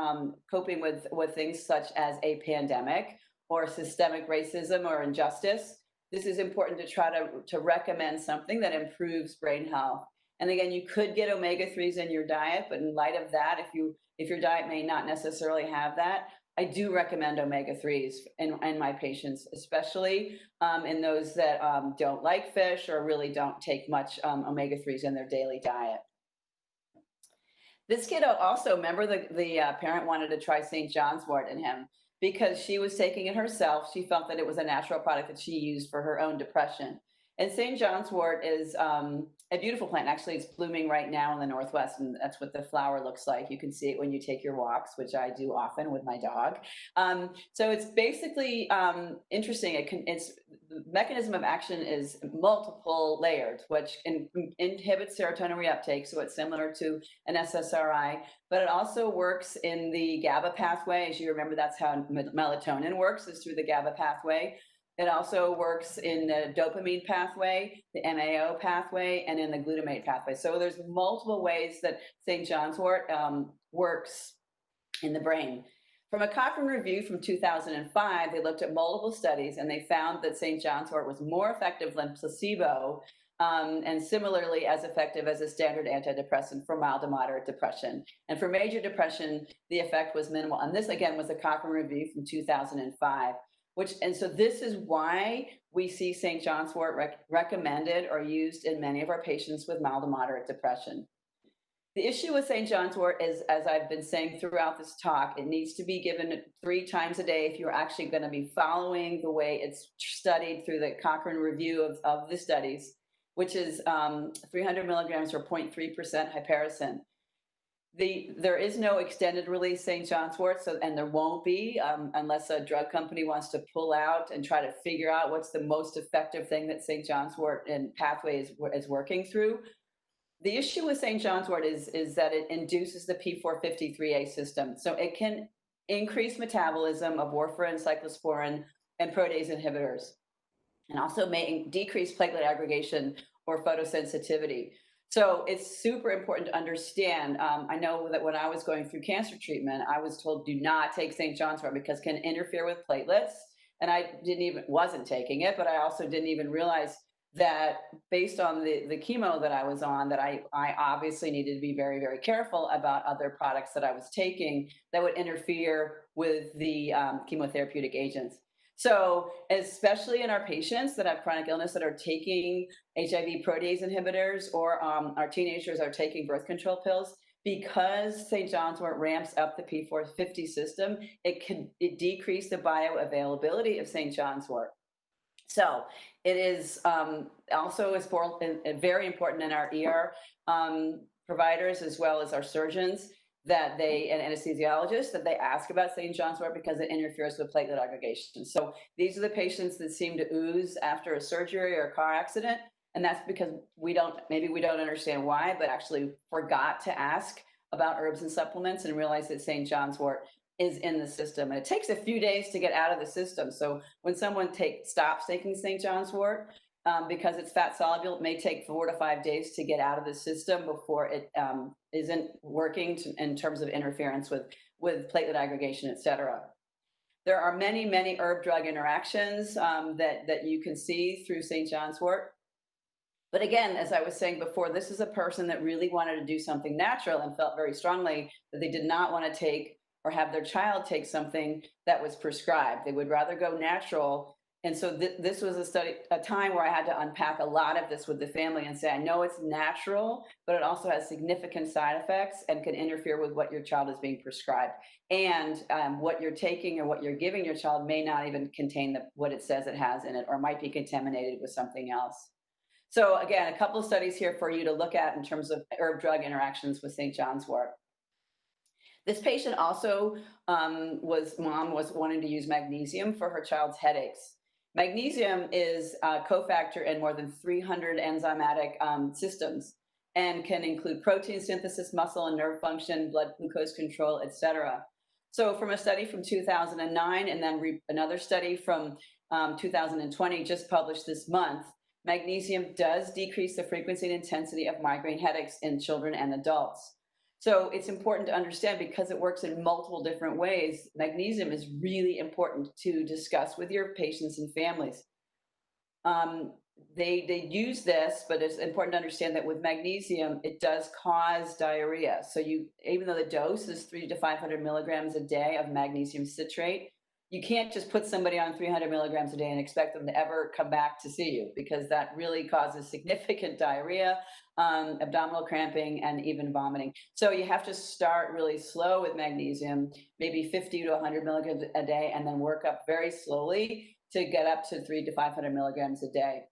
coping with things such as a pandemic or systemic racism or injustice, this is important to try to recommend something that improves brain health. And again, you could get omega-3s in your diet, but in light of that, if your diet may not necessarily have that, I do recommend omega-3s in my patients, especially in those that don't like fish or really don't take much omega-3s in their daily diet. This kid also, remember the parent wanted to try St. John's wort in him because she was taking it herself. She felt that it was a natural product that she used for her own depression. And St. John's wort is a beautiful plant. Actually, it's blooming right now in the Northwest, and that's what the flower looks like. You can see it when you take your walks, which I do often with my dog. So it's basically interesting. Its mechanism of action is multiple layered, which inhibits serotonin reuptake. So it's similar to an SSRI, but it also works in the GABA pathway. As you remember, that's how melatonin works, is through the GABA pathway. It also works in the dopamine pathway, the MAO pathway, and in the glutamate pathway. So there's multiple ways that St. John's wort works in the brain. From a Cochrane review from 2005, they looked at multiple studies and they found that St. John's wort was more effective than placebo and similarly as effective as a standard antidepressant for mild to moderate depression. And for major depression, the effect was minimal. And this, again, was a Cochrane review from 2005. And so this is why we see St. John's wort recommended or used in many of our patients with mild to moderate depression. The issue with St. John's wort is, as I've been saying throughout this talk, it needs to be given 3 times a day if you're actually going to be following the way it's studied through the Cochrane review of the studies, which is 300 milligrams or 0.3% hypericin. There is no extended release St. John's wort, and there won't be unless a drug company wants to pull out and try to figure out what's the most effective thing that St. John's wort and pathway is working through. The issue with St. John's wort is that it induces the P453A system. So it can increase metabolism of warfarin, cyclosporin, and protease inhibitors, and also may decrease platelet aggregation or photosensitivity. So it's super important to understand. I know that when I was going through cancer treatment, I was told do not take St. John's wort because it can interfere with platelets. And I wasn't taking it, but I also didn't even realize that based on the chemo that I was on, that I obviously needed to be very, very careful about other products that I was taking that would interfere with the chemotherapeutic agents. So especially in our patients that have chronic illness that are taking HIV protease inhibitors, or our teenagers are taking birth control pills, because St. John's wort ramps up the P450 system, it decrease the bioavailability of St. John's wort. So it is also very important in our ER providers as well as our surgeons and anesthesiologists that they ask about St. John's wort because it interferes with platelet aggregation. So these are the patients that seem to ooze after a surgery or a car accident. And that's because maybe we don't understand why, but actually forgot to ask about herbs and supplements and realize that St. John's wort is in the system. And it takes a few days to get out of the system. So when someone stops taking St. John's wort, because it's fat soluble, it may take 4 to 5 days to get out of the system before it isn't working in terms of interference with platelet aggregation, et cetera. There are many, many herb-drug interactions that you can see through St. John's wort. But again, as I was saying before, this is a person that really wanted to do something natural and felt very strongly that they did not want to take or have their child take something that was prescribed. They would rather go natural. And so this was a time where I had to unpack a lot of this with the family and say, I know it's natural, but it also has significant side effects and can interfere with what your child is being prescribed. And what you're taking or what you're giving your child may not even contain what it says it has in it, or might be contaminated with something else. So again, a couple of studies here for you to look at in terms of herb-drug interactions with St. John's wort. This patient also mom was wanting to use magnesium for her child's headaches. Magnesium is a cofactor in more than 300 enzymatic systems and can include protein synthesis, muscle and nerve function, blood glucose control, et cetera. So from a study from 2009 and then another study from 2020 just published this month, magnesium does decrease the frequency and intensity of migraine headaches in children and adults. So it's important to understand, because it works in multiple different ways, magnesium is really important to discuss with your patients and families. They use this, but it's important to understand that with magnesium, it does cause diarrhea. So even though the dose is 300 to 500 milligrams a day of magnesium citrate, you can't just put somebody on 300 milligrams a day and expect them to ever come back to see you, because that really causes significant diarrhea, abdominal cramping, and even vomiting. So you have to start really slow with magnesium, maybe 50 to 100 milligrams a day, and then work up very slowly to get up to 300 to 500 milligrams a day.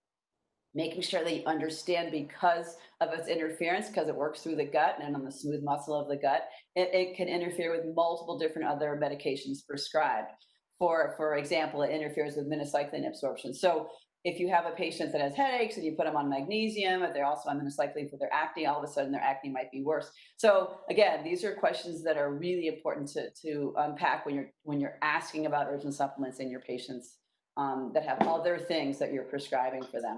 Making sure that you understand, because of its interference, because it works through the gut and on the smooth muscle of the gut, it can interfere with multiple different other medications prescribed. For example, it interferes with minocycline absorption. So if you have a patient that has headaches and you put them on magnesium, if they're also on minocycline for their acne, all of a sudden their acne might be worse. So again, these are questions that are really important to unpack when you're asking about herbs and supplements in your patients that have other things that you're prescribing for them.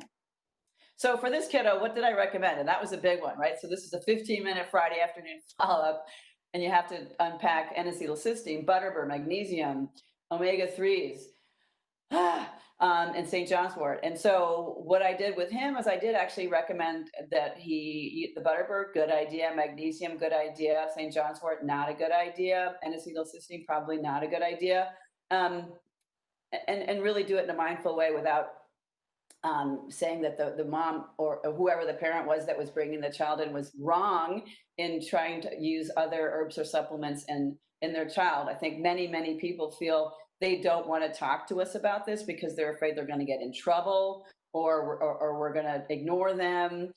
So for this kiddo, what did I recommend? And that was a big one, right? So this is a 15-minute Friday afternoon follow-up, and you have to unpack N-acetylcysteine, butterbur, magnesium, omega-3s, and St. John's wort. And so what I did with him is I did actually recommend that he eat the butterbur, good idea, magnesium, good idea, St. John's wort, not a good idea, N-acetylcysteine, probably not a good idea, and really do it in a mindful way without saying that the mom or whoever the parent was that was bringing the child in was wrong in trying to use other herbs or supplements in their child. I think many people feel they don't want to talk to us about this because they're afraid they're going to get in trouble, or we're going to ignore them.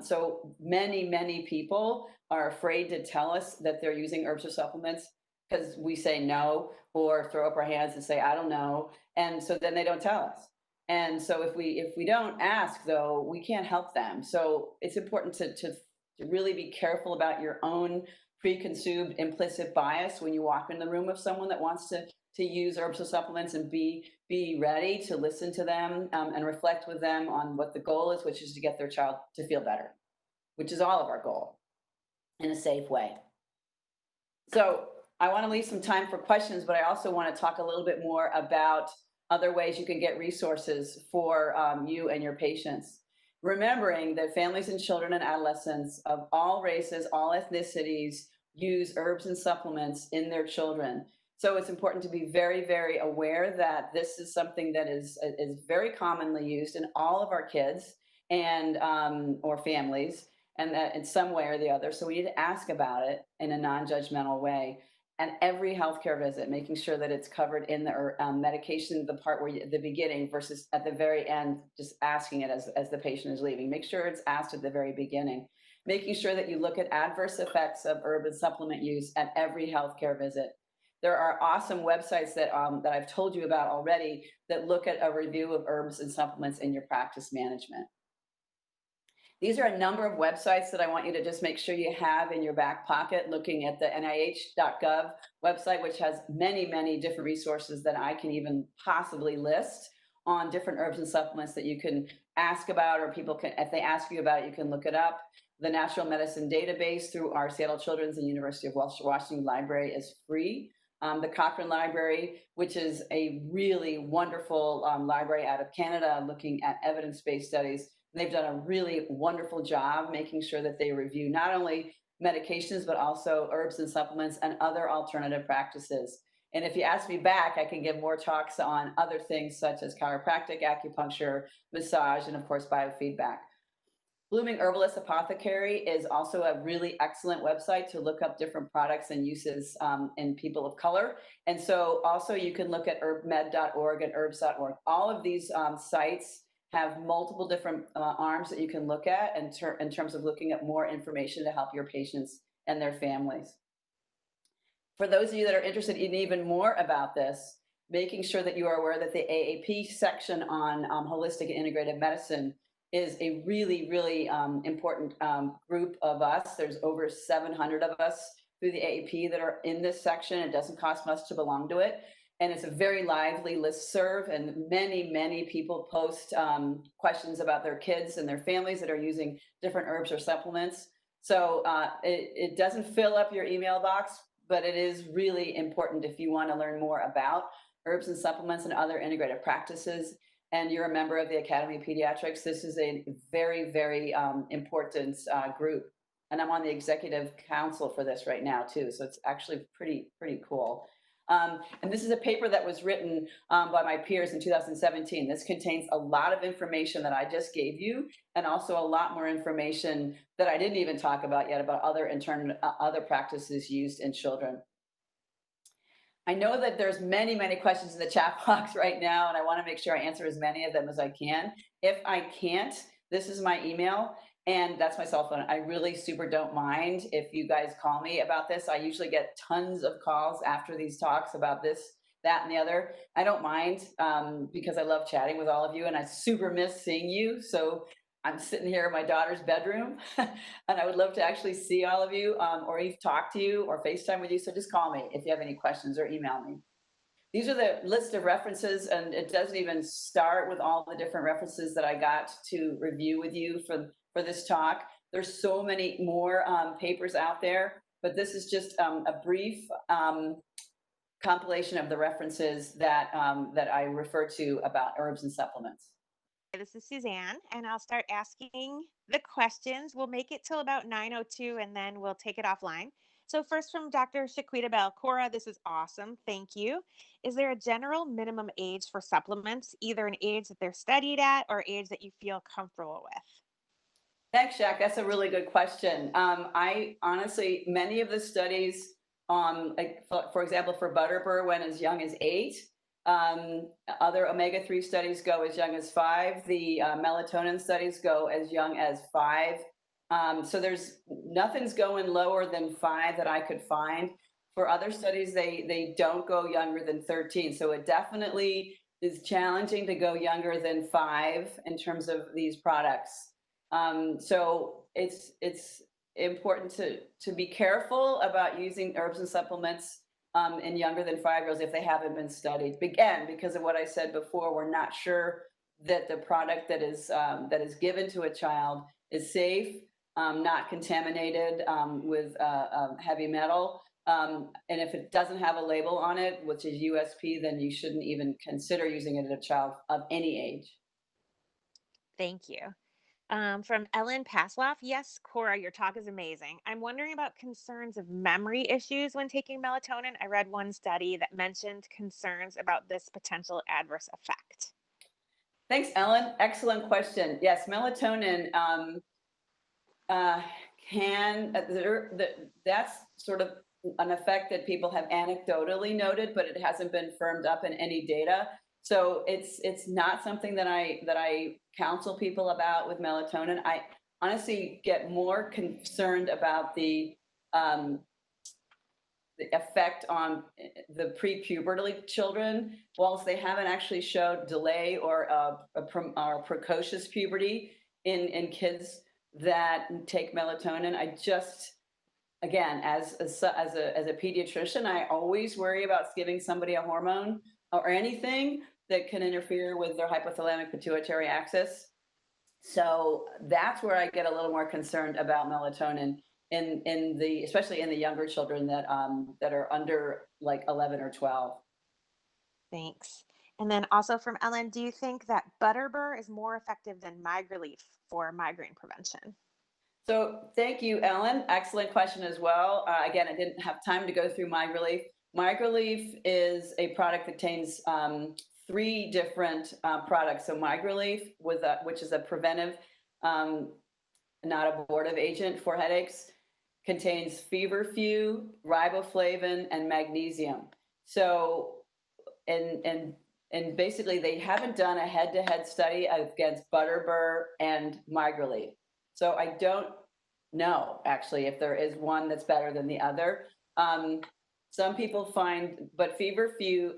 So many people are afraid to tell us that they're using herbs or supplements because we say no, or throw up our hands and say, I don't know. And so then they don't tell us. And so if we don't ask, though, we can't help them. So it's important to really be careful about your own preconceived implicit bias when you walk in the room of someone that wants to use herbs or supplements, and be ready to listen to them and reflect with them on what the goal is, which is to get their child to feel better, which is all of our goal, in a safe way. So I want to leave some time for questions, but I also want to talk a little bit more about other ways you can get resources for you and your patients. Remembering that families and children and adolescents of all races, all ethnicities use herbs and supplements in their children. So it's important to be very aware that this is something that is very commonly used in all of our kids and or families, and that in some way or the other. So we need to ask about it in a non-judgmental way. And every healthcare visit, making sure that it's covered in the medication, the part where the beginning versus at the very end, just asking it as the patient is leaving. Make sure it's asked at the very beginning. Making sure that you look at adverse effects of herb and supplement use at every healthcare visit. There are awesome websites that I've told you about already that look at a review of herbs and supplements in your practice management. These are a number of websites that I want you to just make sure you have in your back pocket, looking at the NIH.gov website, which has many different resources that I can even possibly list on different herbs and supplements that you can ask about, or people can, if they ask you about it, you can look it up. The Natural Medicine Database through our Seattle Children's and University of Washington Library is free. The Cochrane Library, which is a really wonderful library out of Canada looking at evidence-based studies. They've done a really wonderful job making sure that they review not only medications, but also herbs and supplements and other alternative practices. And if you ask me back, I can give more talks on other things such as chiropractic, acupuncture, massage, and of course, biofeedback. Blooming Herbalist Apothecary is also a really excellent website to look up different products and uses in people of color. And so also you can look at herbmed.org and herbs.org. All of these sites have multiple different arms that you can look at in terms of looking at more information to help your patients and their families. For those of you that are interested in even more about this, making sure that you are aware that the AAP section on holistic and integrative medicine is a really important group of us. There's over 700 of us through the AAP that are in this section. It doesn't cost much to belong to it. And it's a very lively listserv, and many people post questions about their kids and their families that are using different herbs or supplements. So it doesn't fill up your email box, but it is really important if you want to learn more about herbs and supplements and other integrative practices. and you're a member of the Academy of Pediatrics, this is a very, very important group. And I'm on the executive council for this right now too. So it's actually pretty cool. And this is a paper that was written by my peers in 2017. This contains a lot of information that I just gave you, and also a lot more information that I didn't even talk about yet about other practices used in children. I know that there's many questions in the chat box right now, and I want to make sure I answer as many of them as I can. If I can't, this is my email, and that's my cell phone. I really super don't mind if you guys call me about this. I usually get tons of calls after these talks about this, that, and the other. I don't mind because I love chatting with all of you, and I super miss seeing you. So I'm sitting here in my daughter's bedroom, and I would love to actually see all of you, or even talk to you, or FaceTime with you. So just call me if you have any questions, or email me. These are the list of references, and it doesn't even start with all the different references that I got to review with you for this talk. There's so many more papers out there, but this is just a brief compilation of the references that I refer to about herbs and supplements. This is Suzanne, and I'll start asking the questions. We'll make it till about 9:02, and then we'll take it offline. So first from Dr. Shaquita Bell. Cora, this is awesome. Thank you. Is there a general minimum age for supplements, either an age that they're studied at or age that you feel comfortable with? Thanks, Jack. That's a really good question. I honestly, many of the studies, like for example, for butterbur went as young as 8. Other omega-3 studies go as young as 5. The melatonin studies go as young as 5. So there's nothing's going lower than 5 that I could find. For other studies, they don't go younger than 13. So it definitely is challenging to go younger than 5 in terms of these products. So it's important to be careful about using herbs and supplements in younger than 5-year-olds if they haven't been studied. Again, because of what I said before, we're not sure that the product that is given to a child is safe, not contaminated with heavy metal. And if it doesn't have a label on it, which is USP, then you shouldn't even consider using it in a child of any age. Thank you. From Ellen Pasloff. Yes, Cora, your talk is amazing. I'm wondering about concerns of memory issues when taking melatonin. I read one study that mentioned concerns about this potential adverse effect. Thanks, Ellen. Excellent question. Yes, melatonin that's sort of an effect that people have anecdotally noted, but it hasn't been firmed up in any data. So it's not something that I counsel people about with melatonin. I honestly get more concerned about the effect on the prepubertal children, whilst they haven't actually showed delay or precocious puberty in kids that take melatonin. I just, again, as a pediatrician, I always worry about giving somebody a hormone or anything that can interfere with their hypothalamic pituitary axis. So that's where I get a little more concerned about melatonin especially in the younger children that are under like 11 or 12. Thanks. And then also from Ellen, do you think that butterbur is more effective than migraleaf for migraine prevention? So thank you, Ellen. Excellent question as well. Again, I didn't have time to go through MigraLeaf. MigraLeaf is a product that contains 3 different products. So MigraLeaf, which is a preventive, not abortive agent for headaches, contains feverfew, riboflavin, and magnesium. So, and basically, they haven't done a head-to-head study against butterbur and MigraLeaf. So I don't know actually if there is one that's better than the other. Some people find, but feverfew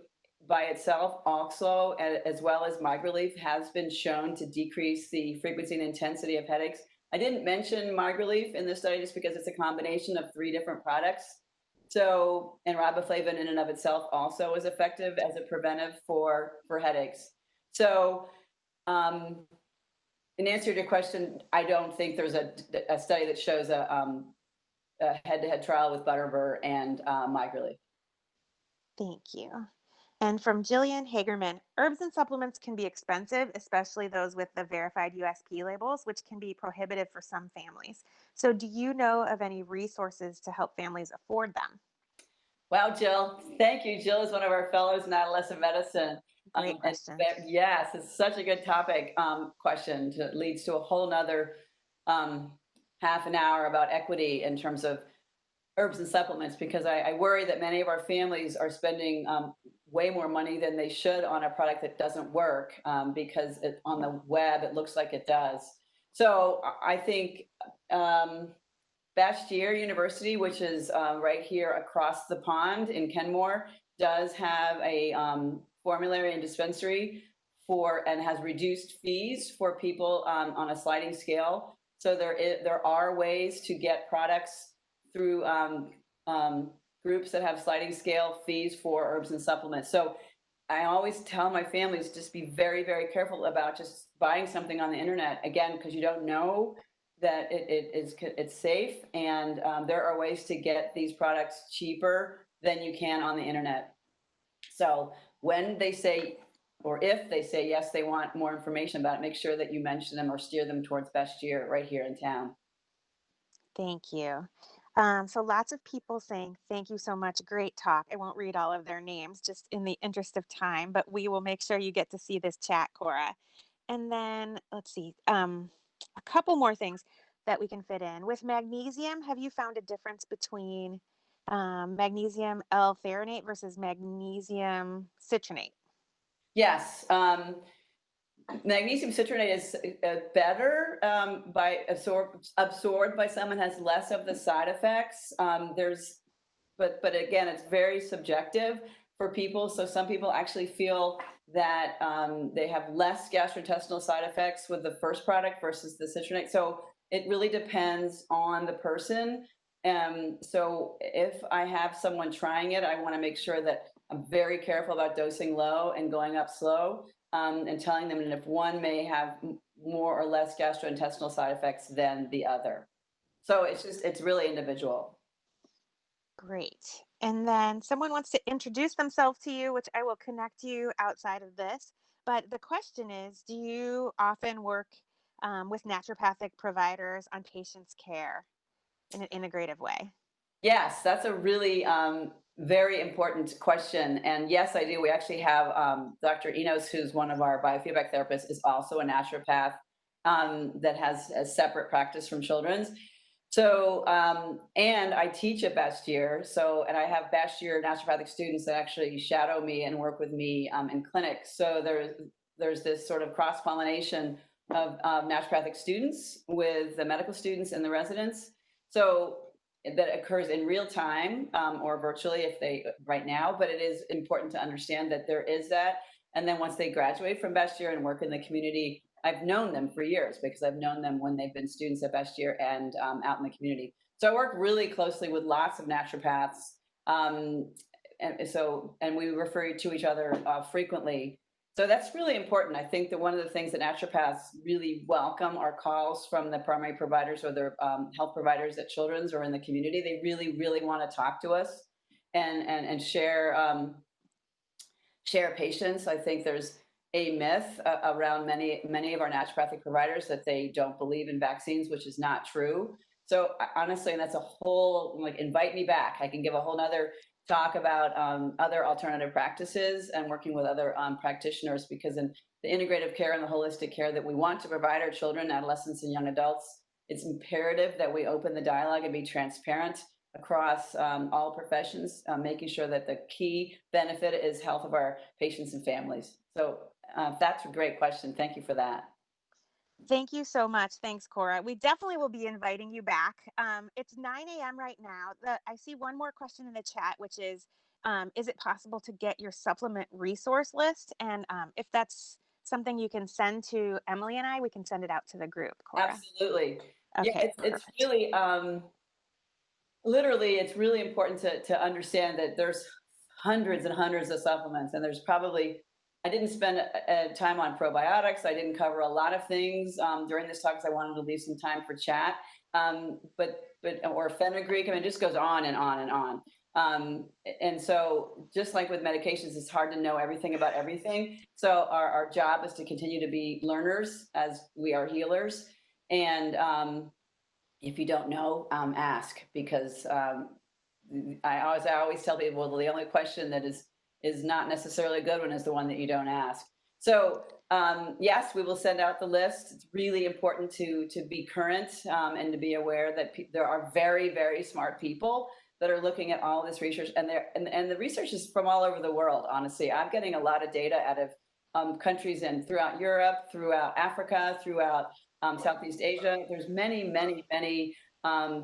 by itself also, as well as MigraLeaf, has been shown to decrease the frequency and intensity of headaches. I didn't mention MigraLeaf in this study just because it's a combination of 3 different products. So, and riboflavin in and of itself also is effective as a preventive for headaches. So, in answer to your question, I don't think there's a study that shows a head-to-head trial with butterbur and MigraLeaf. Thank you. And from Jillian Hagerman, herbs and supplements can be expensive, especially those with the verified USP labels, which can be prohibitive for some families. So, do you know of any resources to help families afford them? Wow, Jill. Thank you. Jill is one of our fellows in adolescent medicine. Great And question. yes, it's such a good topic question. Leads to a whole nother um, half an hour about equity in terms of herbs and supplements, because I worry that many of our families are spending way more money than they should on a product that doesn't work because on the web it looks like it does. So I think um, Bastyr University, which is right here across the pond in Kenmore, does have a formulary and dispensary for and has reduced fees for people on a sliding scale. So there are ways to get products through um, groups that have sliding scale fees for herbs and supplements. So I always tell my families just be very, very careful about just buying something on the internet again, because you don't know that it's safe, and there are ways to get these products cheaper than you can on the internet. So when they say, or if they say yes, they want more information about it, make sure that you mention them or steer them towards Best Year right here in town. Thank you. So, lots of people saying, thank you so much. Great talk. I won't read all of their names just in the interest of time, but we will make sure you get to see this chat, Cora. And then let's see, a couple more things that we can fit in. With magnesium, have you found a difference between magnesium L-threonate versus magnesium citronate? Yes, magnesium citronate is better by absorbed by someone, has less of the side effects. But again, it's very subjective for people. So some people actually feel that they have less gastrointestinal side effects with the first product versus the citronate. So it really depends on the person. So if I have someone trying it, I want to make sure that I'm very careful about dosing low and going up slow, and telling them that if one may have more or less gastrointestinal side effects than the other. So it's really individual. Great. And then someone wants to introduce themselves to you, which I will connect you outside of this. But the question is, do you often work with naturopathic providers on patients' care in an integrative way? Yes, that's a really very important question. And yes, I do. We actually have Dr. Enos, who's one of our biofeedback therapists, is also a naturopath that has a separate practice from children's. So, and I teach at Bastyr. So, and I have Bastyr naturopathic students that actually shadow me and work with me in clinics. So there's this sort of cross pollination of naturopathic students with the medical students and the residents. So that occurs in real time or virtually if they right now, but it is important to understand that there is that. And then once they graduate from Bastyr and work in the community, I've known them for years because I've known them when they've been students at Bastyr and out in the community. So I work really closely with lots of naturopaths. Um, and we refer to each other frequently. So that's really important. I think that one of the things that naturopaths really welcome are calls from the primary providers or their health providers at Children's or in the community. They really, really want to talk to us and share patients. I think there's a myth around many of our naturopathic providers that they don't believe in vaccines, which is not true. So honestly, and that's a whole, like, invite me back. I can give a whole nother talk about other alternative practices and working with other practitioners, because in the integrative care and the holistic care that we want to provide our children, adolescents, and young adults, it's imperative that we open the dialogue and be transparent across all professions, making sure that the key benefit is health of our patients and families. So that's a great question. Thank you for that. Thank you so much. Thanks, Cora. We definitely will be inviting you back. It's 9 a.m. right now. I see one more question in the chat, which is it possible to get your supplement resource list? And if that's something you can send to Emily and I, we can send it out to the group, Cora. Absolutely. Yeah, Okay, it's perfect. really, literally, it's really important to understand that there's hundreds and hundreds of supplements, and there's probably, I didn't spend time on probiotics. I didn't cover a lot of things during this talk because I wanted to leave some time for chat. Or fenugreek. I mean, it just goes on and on and on. And so just like with medications, it's hard to know everything about everything. So our job is to continue to be learners as we are healers. And if you don't know, ask, because I always tell people, well, the only question that is not necessarily a good one is the one that you don't ask. So yes, we will send out the list. It's really important to be current, and to be aware that there are very, very smart people that are looking at all this research, and the research is from all over the world. Honestly, I'm getting a lot of data out of countries and throughout Europe, throughout Africa, throughout Southeast Asia. There's many, many, many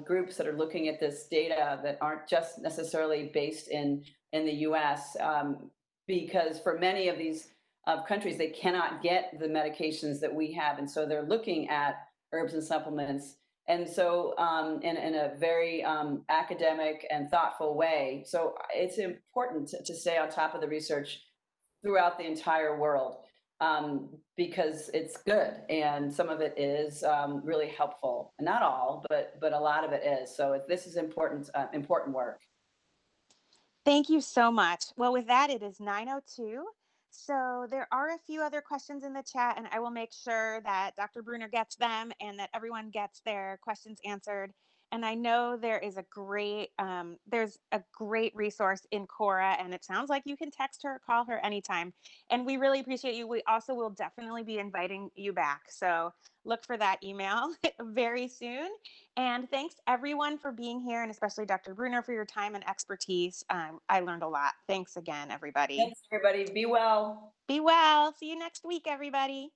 groups that are looking at this data that aren't just necessarily based in the U.S. Because for many of these countries, they cannot get the medications that we have, and so they're looking at herbs and supplements. And so, in a very academic and thoughtful way. So it's important to stay on top of the research throughout the entire world, because it's good, and some of it is really helpful. Not all, but a lot of it is. So this is important work. Thank you so much. Well, with that, it is 9:02. So there are a few other questions in the chat, and I will make sure that Dr. Bruner gets them and that everyone gets their questions answered. And I know there's a great resource in Cora, and it sounds like you can text her or call her anytime. And we really appreciate you. We also will definitely be inviting you back. So look for that email very soon. And thanks everyone for being here, and especially Dr. Bruner for your time and expertise. I learned a lot. Thanks again, everybody. Thanks, everybody. Be well. Be well. See you next week, everybody.